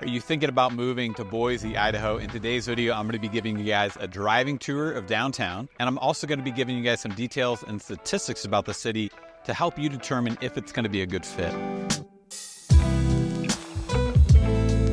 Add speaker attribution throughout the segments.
Speaker 1: Are you thinking about moving to Boise, Idaho? In today's video, I'm going to be giving you guys a driving tour of downtown, and I'm also going to be giving you guys some details and statistics about the city to help you determine if it's going to be a good fit.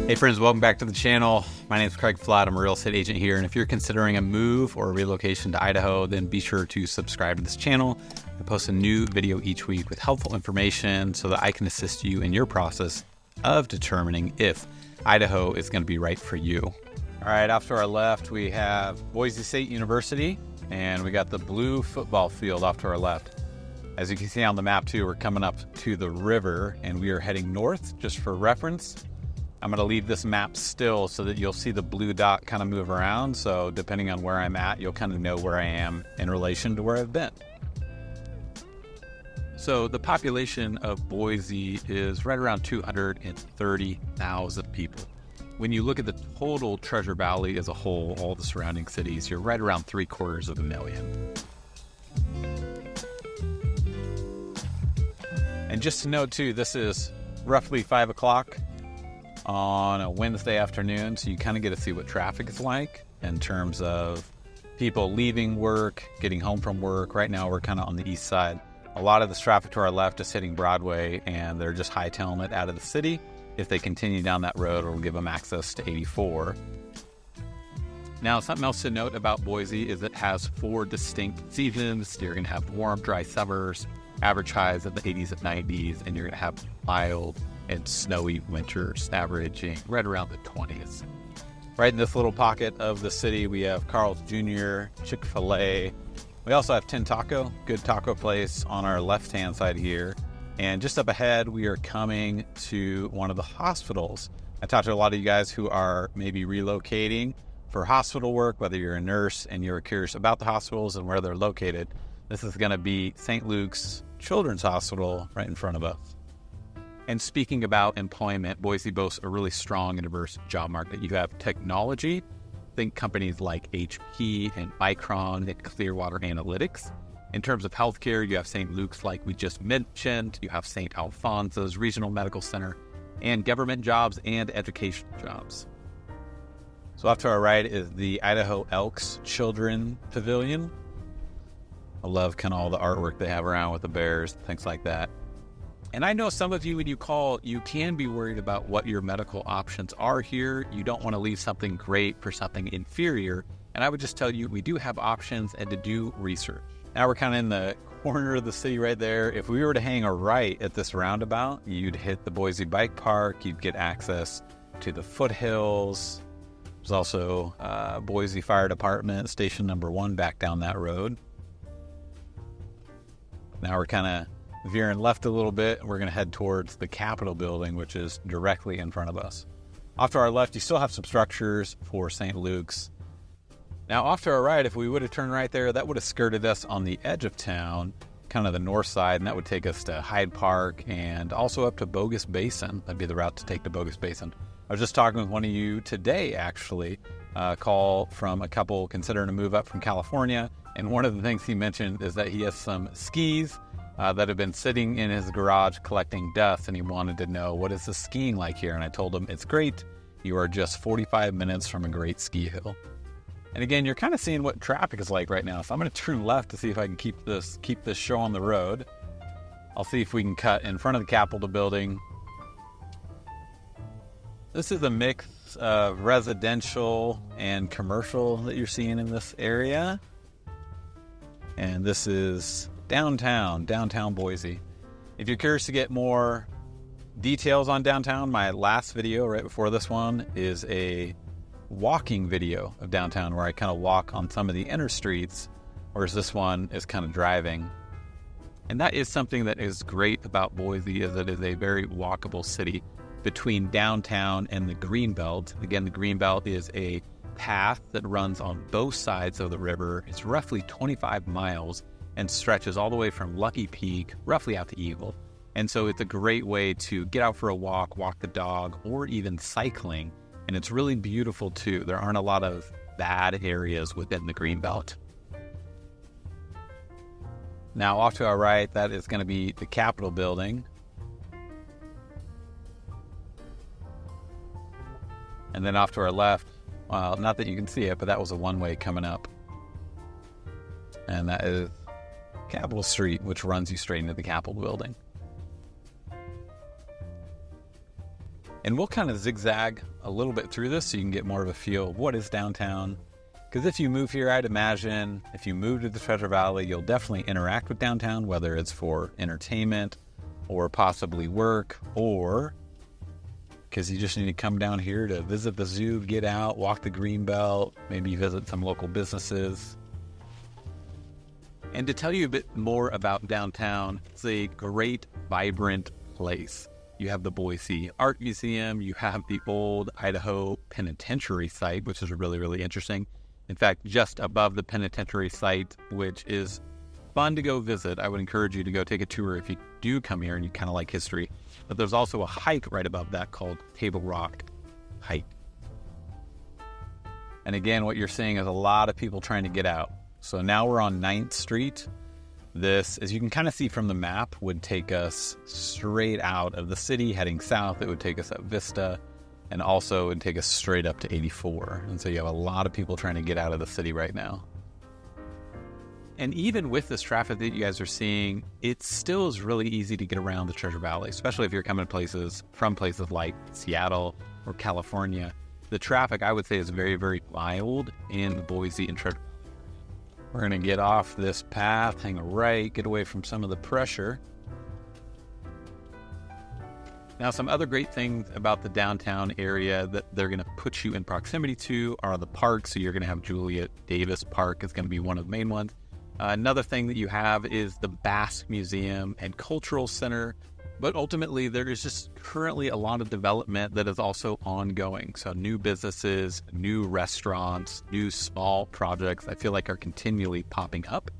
Speaker 1: Hey friends, welcome back to the channel. My name is Craig Flatt. I'm a real estate agent here, and if you're considering a move or a relocation to Idaho, then be sure to subscribe to this channel. I post a new video each week with helpful information so that I can assist you in your process of determining if Idaho is going to be right for you. All right, off to our left, we have Boise State University, and we got the blue football field off to our left. As you can see on the map too, we're coming up to the river, and we are heading north. Just for reference, I'm going to leave this map still so that you'll see the blue dot kind of move around. So depending on where I'm at, you'll kind of know where I am in relation to where I've been. So the population of Boise is right around 230,000 people. When you look at the total Treasure Valley as a whole, all the surrounding cities, you're right around 750,000. And just to note too, this is roughly 5 o'clock on a Wednesday afternoon, so you kind of get to see what traffic is like in terms of people leaving work, getting home from work. Right now we're kind of on the east side. A lot of this traffic to our left is hitting Broadway, and they're just hightailing it out of the city. If they continue down that road, it'll give them access to 84. Now, something else to note about Boise is it has 4 distinct seasons. You're going to have warm, dry summers, average highs in the 80s and 90s, and you're going to have mild and snowy winters, averaging right around the 20s. Right in this little pocket of the city, we have Carl's Jr., Chick-fil-A. We also have Tin Taco, good taco place on our left-hand side here. And just up ahead, we are coming to one of the hospitals. I talked to a lot of you guys who are maybe relocating for hospital work, whether you're a nurse and you're curious about the hospitals and where they're located. This is going to be St. Luke's Children's Hospital right in front of us. And speaking about employment, Boise boasts a really strong and diverse job market. You have technology. Think companies like HP and Micron and Clearwater Analytics. In terms of healthcare, you have St. Luke's, like we just mentioned. You have St. Alphonsus Regional Medical Center, and government jobs and education jobs. So off to our right is the Idaho Elks Children Pavilion. I love kind of all the artwork they have around with the bears, things like that. And I know some of you, when you call, you can be worried about what your medical options are here. You don't want to leave something great for something inferior. And I would just tell you, we do have options and to do research. Now we're kind of in the corner of the city right there. If we were to hang a right at this roundabout, you'd hit the Boise Bike Park. You'd get access to the foothills. There's also Boise Fire Department, station number 1 back down that road. Now we're kind of veering left a little bit. We're going to head towards the Capitol building, which is directly in front of us. Off to our left, you still have some structures for St. Luke's. Now off to our right, if we would have turned right there, that would have skirted us on the edge of town, kind of the north side, and that would take us to Hyde Park and also up to Bogus Basin. That'd be the route to take to Bogus Basin. I was just talking with one of you today, actually, a call from a couple considering a move up from California, and one of the things he mentioned is that he has some skis that have been sitting in his garage collecting dust, and he wanted to know, what is the skiing like here? And I told him, it's great. You are just 45 minutes from a great ski hill. And again, you're kind of seeing what traffic is like right now. So I'm going to turn left to see if I can keep this show on the road. I'll see if we can cut in front of the Capitol building. This is a mix of residential and commercial that you're seeing in this area. And this is downtown Boise. If you're curious to get more details on downtown, my last video right before this one is a walking video of downtown where I kind of walk on some of the inner streets, whereas this one is kind of driving. And that is something that is great about Boise, is it is a very walkable city between downtown and the Greenbelt. Again, the Greenbelt is a path that runs on both sides of the river. It's roughly 25 miles and stretches all the way from Lucky Peak, roughly out to Eagle. And so it's a great way to get out for a walk the dog, or even cycling. And it's really beautiful too. There aren't a lot of bad areas within the Greenbelt. Now off to our right, that is going to be the Capitol building. And then off to our left, well, not that you can see it, but that was a one-way coming up. And that is Capitol Street, which runs you straight into the Capitol building. And we'll kind of zigzag a little bit through this so you can get more of a feel of what is downtown. Because if you move here, I'd imagine if you move to the Treasure Valley, you'll definitely interact with downtown, whether it's for entertainment or possibly work, or because you just need to come down here to visit the zoo, get out, walk the Greenbelt, maybe visit some local businesses. And to tell you a bit more about downtown, it's a great, vibrant place. You have the Boise Art Museum, you have the old Idaho Penitentiary site, which is really, really interesting. In fact, just above the penitentiary site, which is fun to go visit. I would encourage you to go take a tour if you do come here and you kind of like history. But there's also a hike right above that called Table Rock Hike. And again, what you're seeing is a lot of people trying to get out. So now we're on 9th Street. This, as you can kind of see from the map, would take us straight out of the city, heading south. It would take us up Vista, and also it would take us straight up to 84. And so you have a lot of people trying to get out of the city right now. And even with this traffic that you guys are seeing, it still is really easy to get around the Treasure Valley, especially if you're coming from places like Seattle or California. The traffic, I would say, is very, very mild in Boise and Treasure Valley. We're going to get off this path, hang a right, get away from some of the pressure. Now, some other great things about the downtown area that they're going to put you in proximity to are the parks. So you're going to have Juliet Davis Park is going to be one of the main ones. Another thing that you have is the Basque Museum and Cultural Center. But ultimately, there is just currently a lot of development that is also ongoing. So new businesses, new restaurants, new small projects, I feel like are continually popping up.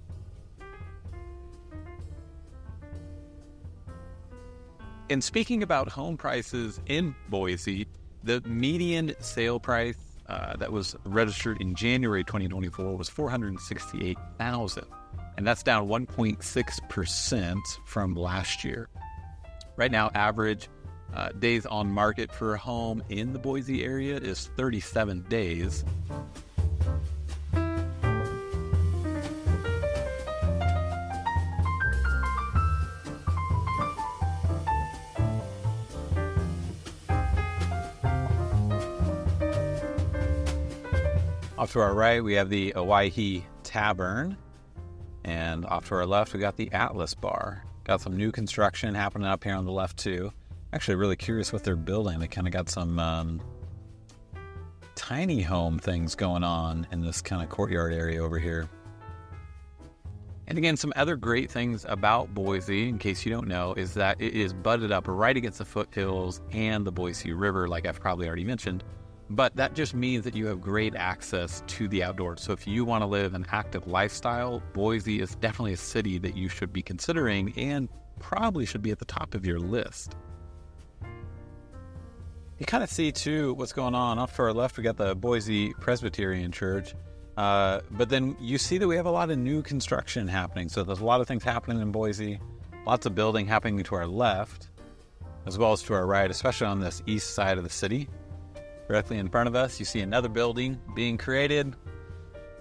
Speaker 1: And speaking about home prices in Boise, the median sale price that was registered in January 2024 was $468,000. And that's down 1.6% from last year. Right now, average days on market for a home in the Boise area is 37 days. Off to our right, we have the Owyhee Tavern. And off to our left, we got the Atlas Bar. Got some new construction happening up here on the left, too. Actually, really curious what they're building. They kind of got some tiny home things going on in this kind of courtyard area over here. And again, some other great things about Boise, in case you don't know, is that it is butted up right against the foothills and the Boise River, like I've probably already mentioned. But that just means that you have great access to the outdoors. So if you want to live an active lifestyle, Boise is definitely a city that you should be considering and probably should be at the top of your list. You kind of see, too, what's going on. Off to our left, we got the Boise Presbyterian Church. But then you see that we have a lot of new construction happening. So there's a lot of things happening in Boise. Lots of building happening to our left, as well as to our right, especially on this east side of the city. Directly in front of us, you see another building being created,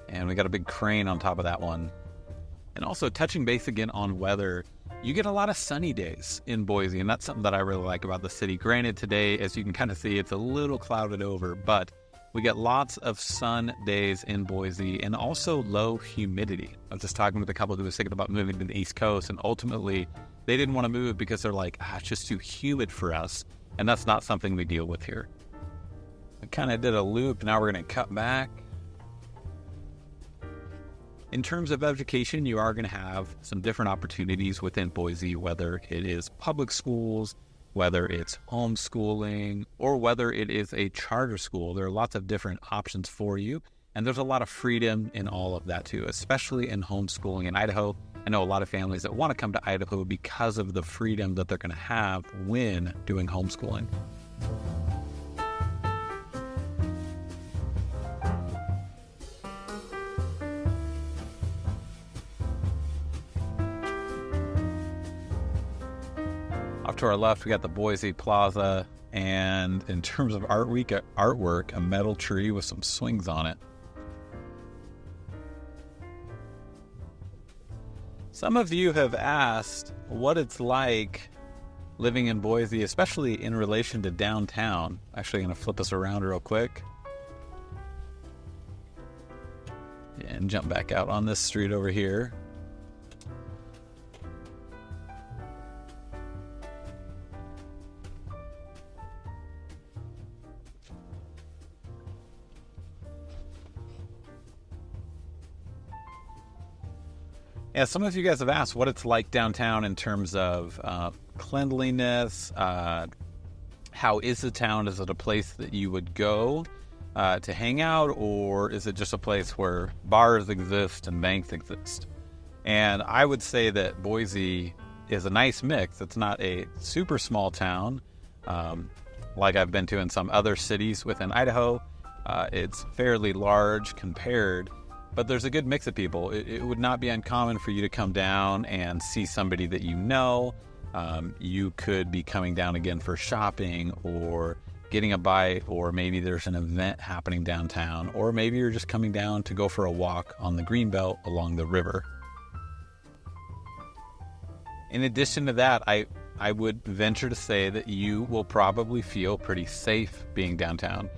Speaker 1: and we got a big crane on top of that one. And also, touching base again on weather, you get a lot of sunny days in Boise, and that's something that I really like about the city. Granted, today, as you can kind of see, it's a little clouded over, but we get lots of sun days in Boise, and also low humidity. I was just talking with a couple who was thinking about moving to the East Coast, and ultimately, they didn't want to move because they're like, it's just too humid for us, and that's not something we deal with here. I kind of did a loop. Now we're going to cut back. In terms of education, you are going to have some different opportunities within Boise, whether it is public schools, whether it's homeschooling, or whether it is a charter school. There are lots of different options for you, and there's a lot of freedom in all of that too, especially in homeschooling in Idaho. I know a lot of families that want to come to Idaho because of the freedom that they're going to have when doing homeschooling. Off to our left, we got the Boise Plaza and in terms of artwork, a metal tree with some swings on it. Some of you have asked what it's like living in Boise, especially in relation to downtown. Actually, going to flip us around real quick and jump back out on this street over here. Yeah, some of you guys have asked what it's like downtown in terms of cleanliness. How is the town? Is it a place that you would go to hang out, or is it just a place where bars exist and banks exist? And I would say that Boise is a nice mix. It's not a super small town like I've been to in some other cities within Idaho. It's fairly large compared, but there's a good mix of people. It would not be uncommon for you to come down and see somebody that you know. You could be coming down again for shopping or getting a bite, or maybe there's an event happening downtown, or maybe you're just coming down to go for a walk on the greenbelt along the river. In addition to that, I would venture to say that you will probably feel pretty safe being downtown.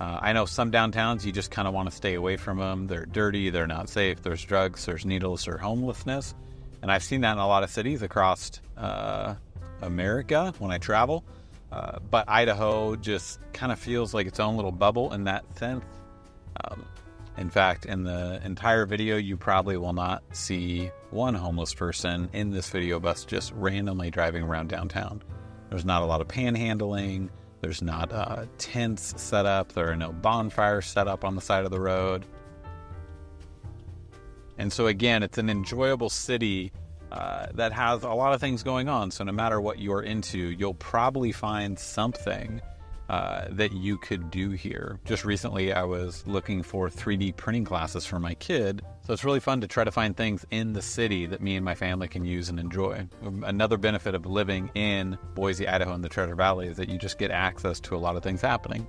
Speaker 1: I know some downtowns, you just kind of want to stay away from them. They're dirty, they're not safe, there's drugs, there's needles, or homelessness. And I've seen that in a lot of cities across America when I travel. But Idaho just kind of feels like its own little bubble in that sense. In fact, in the entire video, you probably will not see one homeless person in this video of us just randomly driving around downtown. There's not a lot of panhandling. There's not tents set up. There are no bonfires set up on the side of the road. And so again, it's an enjoyable city that has a lot of things going on. So no matter what you're into, you'll probably find something that you could do here. Just recently, I was looking for 3D printing classes for my kid. So it's really fun to try to find things in the city that me and my family can use and enjoy. Another benefit of living in Boise, Idaho in the Treasure Valley is that you just get access to a lot of things happening.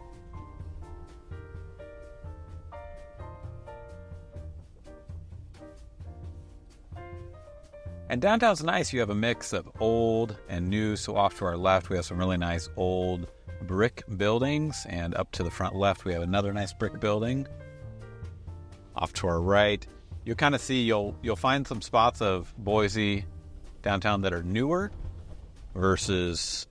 Speaker 1: And downtown's nice. You have a mix of old and new. So off to our left, we have some really nice old brick buildings. And up to the front left, we have another nice brick building. Off to our right, you'll kind of see, you'll find some spots of Boise downtown that are newer versus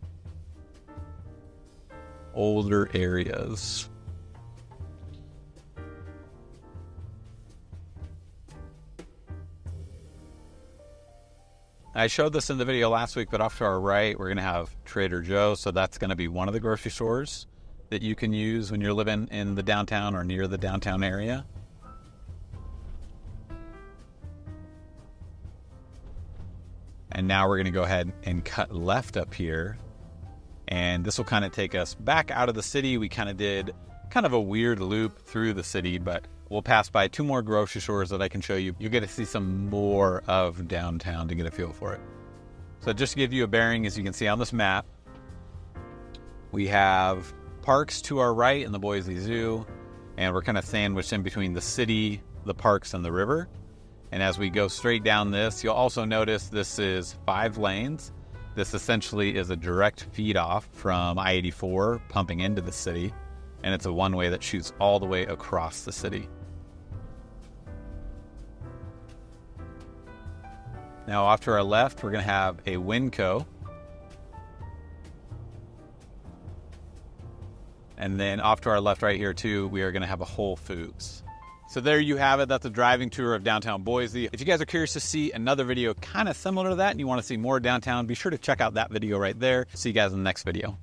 Speaker 1: older areas. I showed this in the video last week, but off to our right, we're going to have Trader Joe's. So that's going to be one of the grocery stores that you can use when you're living in the downtown or near the downtown area. And now we're going to go ahead and cut left up here. And this will kind of take us back out of the city. We kind of did kind of a weird loop through the city, but we'll pass by two more grocery stores that I can show you. You'll get to see some more of downtown to get a feel for it. So just to give you a bearing, as you can see on this map, we have parks to our right in the Boise Zoo, and we're kind of sandwiched in between the city, the parks, and the river. And as we go straight down this, you'll also notice this is 5 lanes. This essentially is a direct feed off from I-84 pumping into the city, and it's a one-way that shoots all the way across the city. Now off to our left, we're going to have a Winco. And then off to our left right here too, we are going to have a Whole Foods. So there you have it. That's a driving tour of downtown Boise. If you guys are curious to see another video kind of similar to that and you want to see more downtown, be sure to check out that video right there. See you guys in the next video.